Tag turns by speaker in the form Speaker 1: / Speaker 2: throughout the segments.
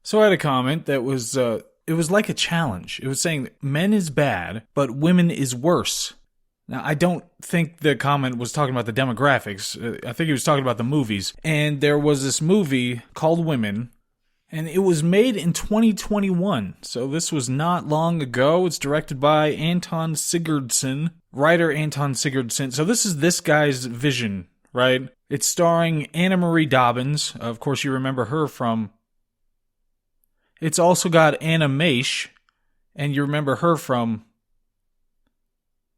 Speaker 1: So I had a comment that was, it was like a challenge. It was saying that men is bad, but women is worse. Now, I don't think the comment was talking about the demographics. I think he was talking about the movies. And there was this movie called Women, and it was made in 2021. So this was not long ago. It's directed by Anton Sigurdsson, writer Anton Sigurdsson. So this is this guy's vision, right? It's starring Anna Marie Dobbins. Of course, you remember her from... It's also got Anna Maish, and you remember her from...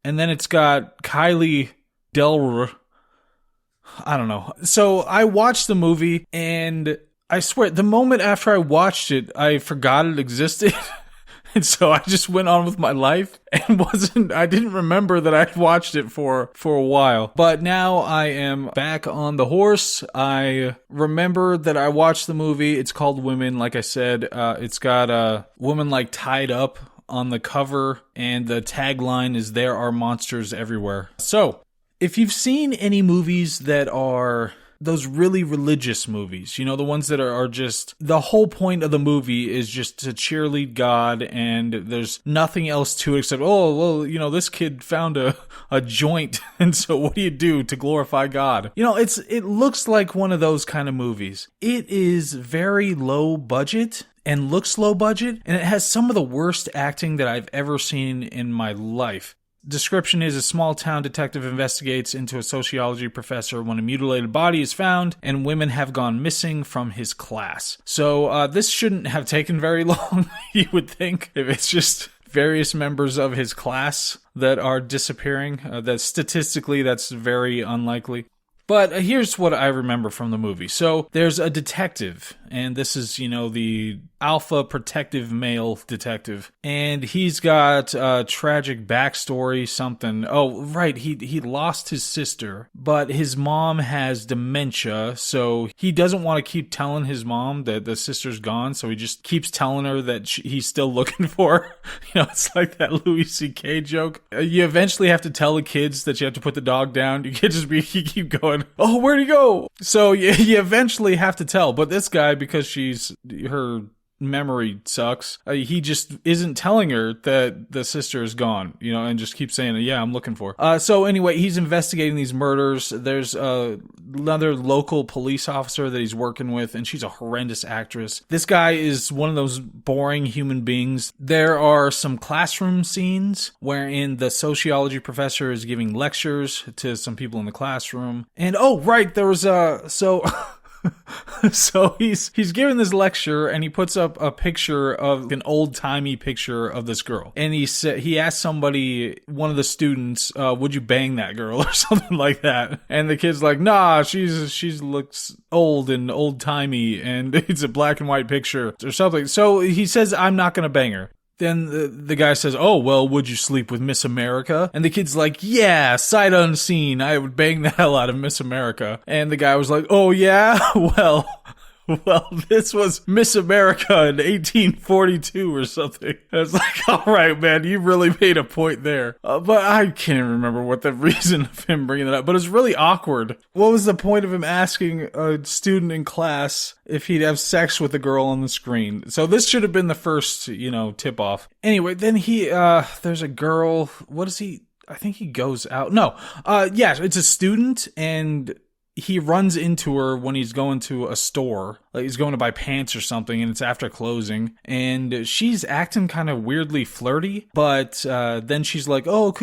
Speaker 1: And then it's got Kylie Delr. I don't know. So I watched the movie, and I swear, the moment after I watched it, I forgot it existed. And so I just went on with my life and I didn't remember that I'd watched it for a while. But now I am back on the horse. I remember that I watched the movie. It's called Women, like I said. It's got a woman like tied up on the cover, and the tagline is "There are monsters everywhere." So, if you've seen any movies that are those really religious movies, you know, the ones that are just, the whole point of the movie is just to cheerlead God, and there's nothing else to it except, oh, well, you know, this kid found a joint, and so what do you do to glorify God? You know, it looks like one of those kind of movies. It is very low budget, and looks low budget, and it has some of the worst acting that I've ever seen in my life. Description is: a small town detective investigates into a sociology professor when a mutilated body is found and women have gone missing from his class. So this shouldn't have taken very long, you would think, if it's just various members of his class that are disappearing. That statistically, that's very unlikely. But here's what I remember from the movie. So there's a detective, and this is, you know, the alpha protective male detective, and he's got a tragic backstory, something. Oh, right, he lost his sister, but his mom has dementia, so he doesn't want to keep telling his mom that the sister's gone, so he just keeps telling her that he's still looking for her. You know, it's like that Louis C.K. joke. You eventually have to tell the kids that you have to put the dog down. You can't just keep going, oh, where'd he go? So you eventually have to tell, but this guy, because her memory sucks, he just isn't telling her that the sister is gone, you know, and just keeps saying, yeah, I'm looking for her. So anyway, he's investigating these murders. There's another local police officer that he's working with, and she's a horrendous actress. This guy is one of those boring human beings. There are some classroom scenes wherein the sociology professor is giving lectures to some people in the classroom. And oh, right, there was so he's giving this lecture, and he puts up a picture of an old-timey picture of this girl. And he asked somebody, one of the students, would you bang that girl or something like that? And the kid's like, nah, she looks old and old-timey, and it's a black and white picture or something. So he says, I'm not gonna bang her. Then the guy says, oh, well, would you sleep with Miss America? And the kid's like, yeah, sight unseen, I would bang the hell out of Miss America. And the guy was like, oh, yeah? Well, this was Miss America in 1842 or something. I was like, all right, man, you really made a point there. But I can't remember what the reason of him bringing it up, but it's really awkward. What was the point of him asking a student in class if he'd have sex with a girl on the screen? So this should have been the first, you know, tip-off. Anyway, then there's a girl, what is he? I think he goes out. No, yeah, it's a student, and he runs into her when he's going to a store. Like, he's going to buy pants or something, and it's after closing. And she's acting kind of weirdly flirty, but then she's like, oh,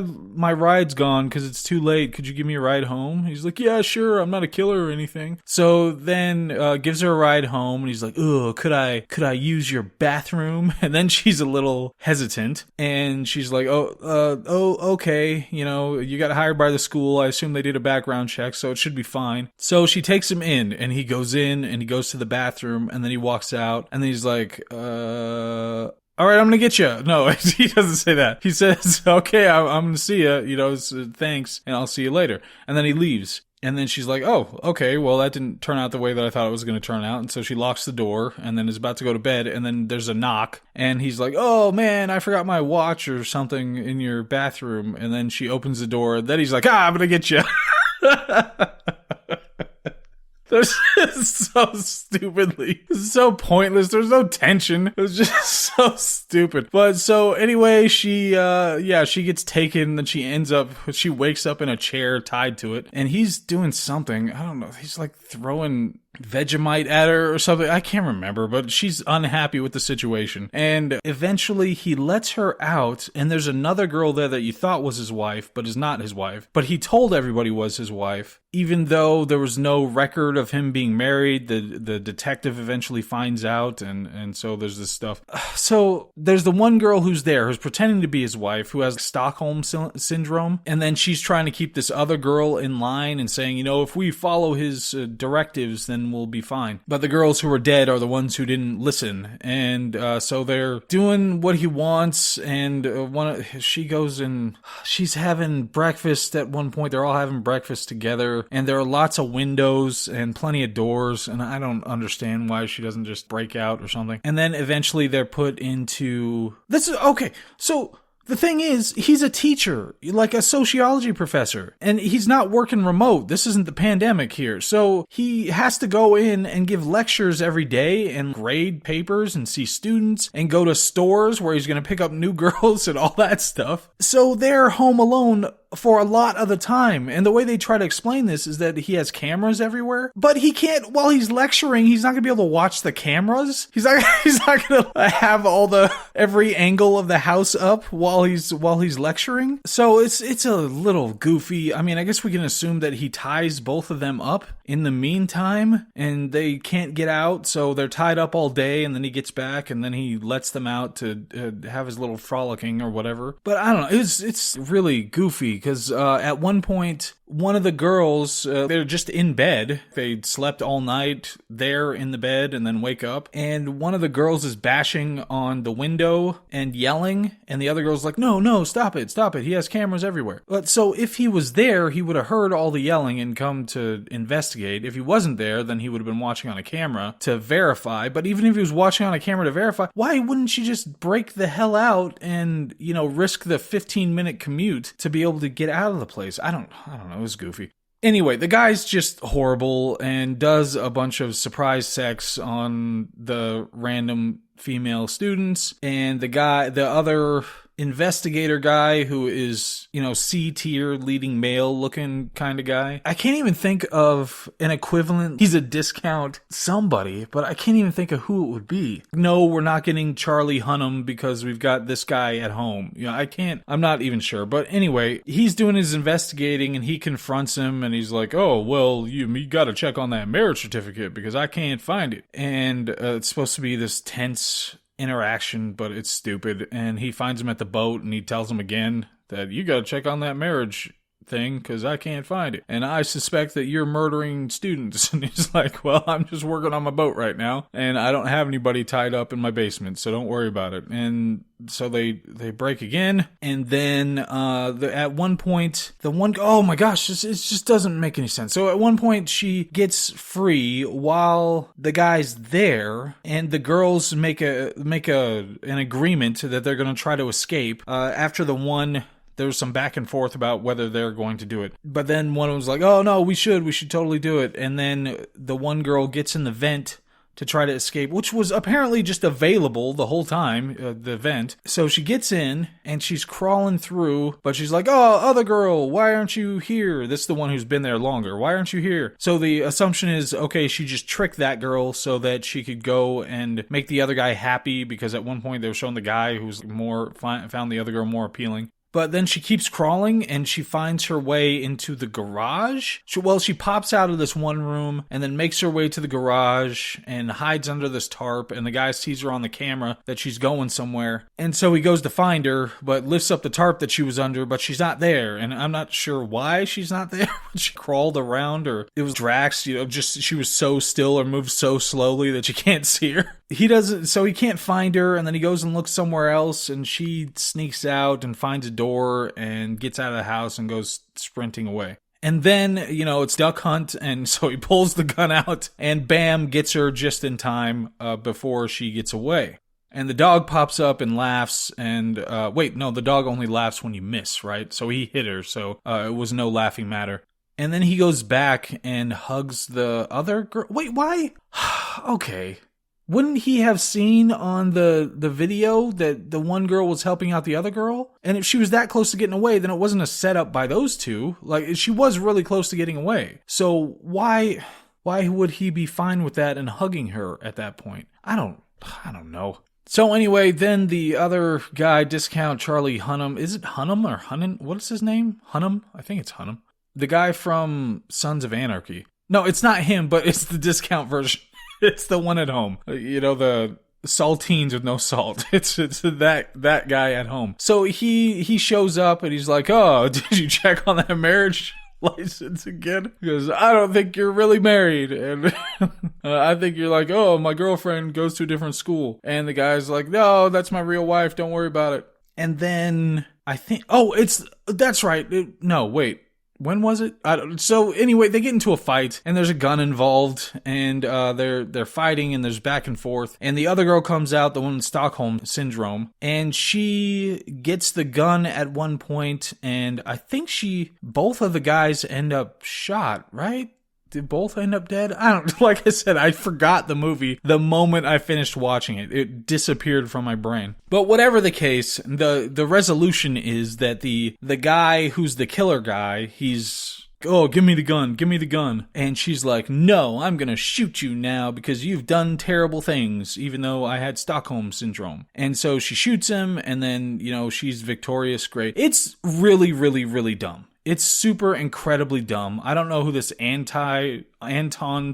Speaker 1: my ride's gone because it's too late. Could you give me a ride home? He's like, yeah, sure. I'm not a killer or anything. So then gives her a ride home, and he's like, oh, could I use your bathroom? And then she's a little hesitant, and she's like, oh, okay. You know, you got hired by the school. I assume they did a background check, so it should be fine. So she takes him in, and he goes in, and he goes to the bathroom, and then he walks out, and then he's like, all right, I'm gonna get you. No, he doesn't say that. He says, okay, I'm gonna see you, you know, thanks, and I'll see you later. And then he leaves. And then she's like, oh, okay, well, that didn't turn out the way that I thought it was going to turn out. And so she locks the door and then is about to go to bed. And then there's a knock. And he's like, oh, man, I forgot my watch or something in your bathroom. And then she opens the door. Then he's like, I'm going to get you. They're just so stupidly, so pointless. There's no tension. It was just so stupid. But so anyway, she gets taken and she wakes up in a chair tied to it, and he's doing something. I don't know. He's like throwing Vegemite at her or something. I can't remember, but she's unhappy with the situation. And eventually he lets her out, and there's another girl there that you thought was his wife, but is not his wife. But he told everybody was his wife, even though there was no record of him being married. The detective eventually finds out, and so there's this stuff. So there's the one girl who's there, who's pretending to be his wife, who has Stockholm syndrome, and then she's trying to keep this other girl in line and saying, if we follow his directives, then we'll be fine. But the girls who are dead are the ones who didn't listen, and so they're doing what he wants. And she goes and she's having breakfast at one point. They're all having breakfast together, and there are lots of windows and plenty of doors, and I don't understand why she doesn't just break out or something. And then eventually they're put into this. Okay, so the thing is, he's a teacher, like a sociology professor, and he's not working remote. This isn't the pandemic here. So he has to go in and give lectures every day and grade papers and see students and go to stores where he's going to pick up new girls and all that stuff. So they're home alone for a lot of the time. And the way they try to explain this is that he has cameras everywhere, but he can't, while he's lecturing, he's not gonna be able to watch the cameras. He's not gonna have every angle of the house up while he's lecturing. So it's a little goofy. I mean, I guess we can assume that he ties both of them up in the meantime, and they can't get out, so they're tied up all day, and then he gets back, and then he lets them out to have his little frolicking or whatever. But I don't know, it's really goofy, because at one point, one of the girls, they're just in bed. They slept all night there in the bed and then wake up. And one of the girls is bashing on the window and yelling. And the other girl's like, no, stop it. He has cameras everywhere. But so if he was there, he would have heard all the yelling and come to investigate. If he wasn't there, then he would have been watching on a camera to verify. But even if he was watching on a camera to verify, why wouldn't she just break the hell out and, risk the 15-minute commute to be able to get out of the place? I don't know. It was goofy. Anyway, the guy's just horrible and does a bunch of surprise sex on the random female students, and the other investigator guy who is, C-tier leading male looking kind of guy. I can't even think of an equivalent. He's a discount somebody, but I can't even think of who it would be. No, we're not getting Charlie Hunnam because we've got this guy at home. I'm not even sure. But anyway, he's doing his investigating and he confronts him and he's like, oh, well, you got to check on that marriage certificate because I can't find it. And it's supposed to be this tense interaction, but it's stupid. And he finds him at the boat and he tells him again that you gotta check on that marriage thing because I can't find it, and I suspect that you're murdering students. And he's like, well, I'm just working on my boat right now and I don't have anybody tied up in my basement, so don't worry about it. And so they break again, and then at one point oh my gosh, it just doesn't make any sense. So at one point she gets free while the guy's there, and the girls make an agreement that they're going to try to escape after there was some back and forth about whether they're going to do it. But then one was like, oh no, we should totally do it. And then the one girl gets in the vent to try to escape, which was apparently just available the whole time, the vent. So she gets in and she's crawling through, but she's like, oh, other girl, why aren't you here? This is the one who's been there longer. Why aren't you here? So the assumption is, okay, she just tricked that girl so that she could go and make the other guy happy, because at one point they were showing the guy who's found the other girl more appealing. But then she keeps crawling and she finds her way into the garage. She pops out of this one room and then makes her way to the garage and hides under this tarp. And the guy sees her on the camera that she's going somewhere. And so he goes to find her, but lifts up the tarp that she was under, but she's not there. And I'm not sure why she's not there. She crawled around, or it was Drax, just she was so still or moved so slowly that you can't see her. So he can't find her, and then he goes and looks somewhere else, and she sneaks out and finds a door and gets out of the house and goes sprinting away. And then, it's duck hunt, and so he pulls the gun out, and bam, gets her just in time before she gets away. And the dog pops up and laughs, and the dog only laughs when you miss, right? So he hit her, so it was no laughing matter. And then he goes back and hugs the other girl. Wait, why? Okay. Wouldn't he have seen on the video that the one girl was helping out the other girl? And if she was that close to getting away, then it wasn't a setup by those two. Like, she was really close to getting away. So why would he be fine with that and hugging her at that point? I don't know. So anyway, then the other guy, Discount Charlie Hunnam. Is it Hunnam or Hunnam? What is his name? Hunnam? I think it's Hunnam. The guy from Sons of Anarchy. No, it's not him, but it's the discount version. It's the one at home. You know, the saltines with no salt. It's that guy at home. So he shows up and he's like, "Oh, did you check on that marriage license again? Because I don't think you're really married." And I think you're like, "Oh, my girlfriend goes to a different school." And the guy's like, "No, that's my real wife. Don't worry about it." And then I think, that's right. No, wait. When was it? So anyway, they get into a fight and there's a gun involved and they're fighting and there's back and forth. And the other girl comes out, the one with Stockholm syndrome, and she gets the gun at one point, and I think both of the guys end up shot, right? Did both end up dead? Like I said, I forgot the movie the moment I finished watching it. It disappeared from my brain. But whatever the case, the resolution is that the guy who's the killer guy, he's, "Oh, give me the gun, give me the gun." And she's like, "No, I'm gonna shoot you now because you've done terrible things, even though I had Stockholm syndrome." And so she shoots him, and then, she's victorious, great. It's really, really, really dumb. It's super incredibly dumb. I don't know who this Anton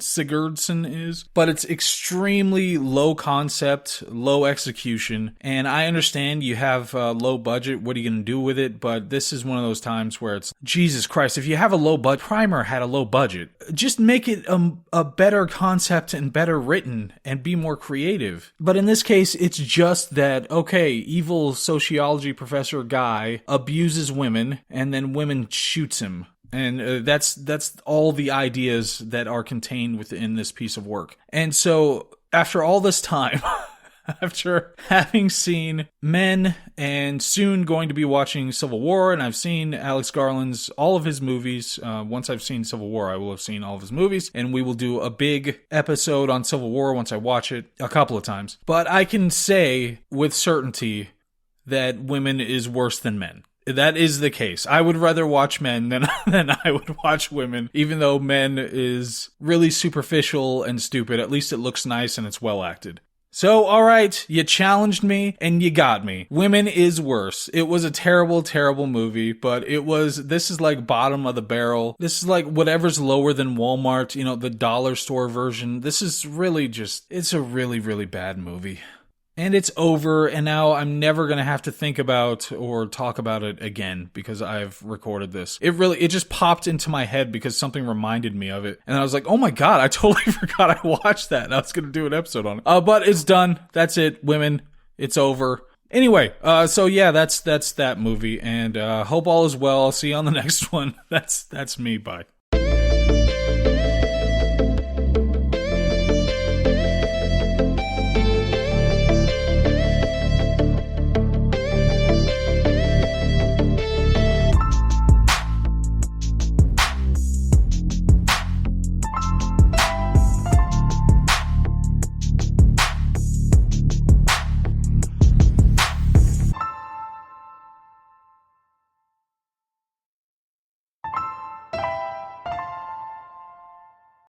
Speaker 1: Sigurdsson is, but it's extremely low concept, low execution. And I understand you have a low budget. What are you going to do with it? But this is one of those times where it's, Jesus Christ, if you have a low budget, Primer had a low budget. Just make it a better concept and better written and be more creative. But in this case, it's just that, okay, evil sociology professor guy abuses women and then women shoots him. And that's all the ideas that are contained within this piece of work. And so after all this time, after having seen Men and soon going to be watching Civil War, and I've seen Alex Garland's, all of his movies. Once I've seen Civil War, I will have seen all of his movies, and we will do a big episode on Civil War once I watch it a couple of times. But I can say with certainty that Women is worse than Men. That is the case. I would rather watch Men than I would watch Women, even though Men is really superficial and stupid. At least it looks nice and it's well acted. So, alright, you challenged me and you got me. Women is worse. It was a terrible, terrible movie, but this is like bottom of the barrel. This is like whatever's lower than Walmart, the dollar store version. This is really it's a really, really bad movie. And it's over, and now I'm never going to have to think about or talk about it again because I've recorded this. It just popped into my head because something reminded me of it. And I was like, oh my god, I totally forgot I watched that. And I was going to do an episode on it. But it's done. That's it. Women. It's over. Anyway, so yeah, that's that movie. And hope all is well. I'll see you on the next one. That's me. Bye.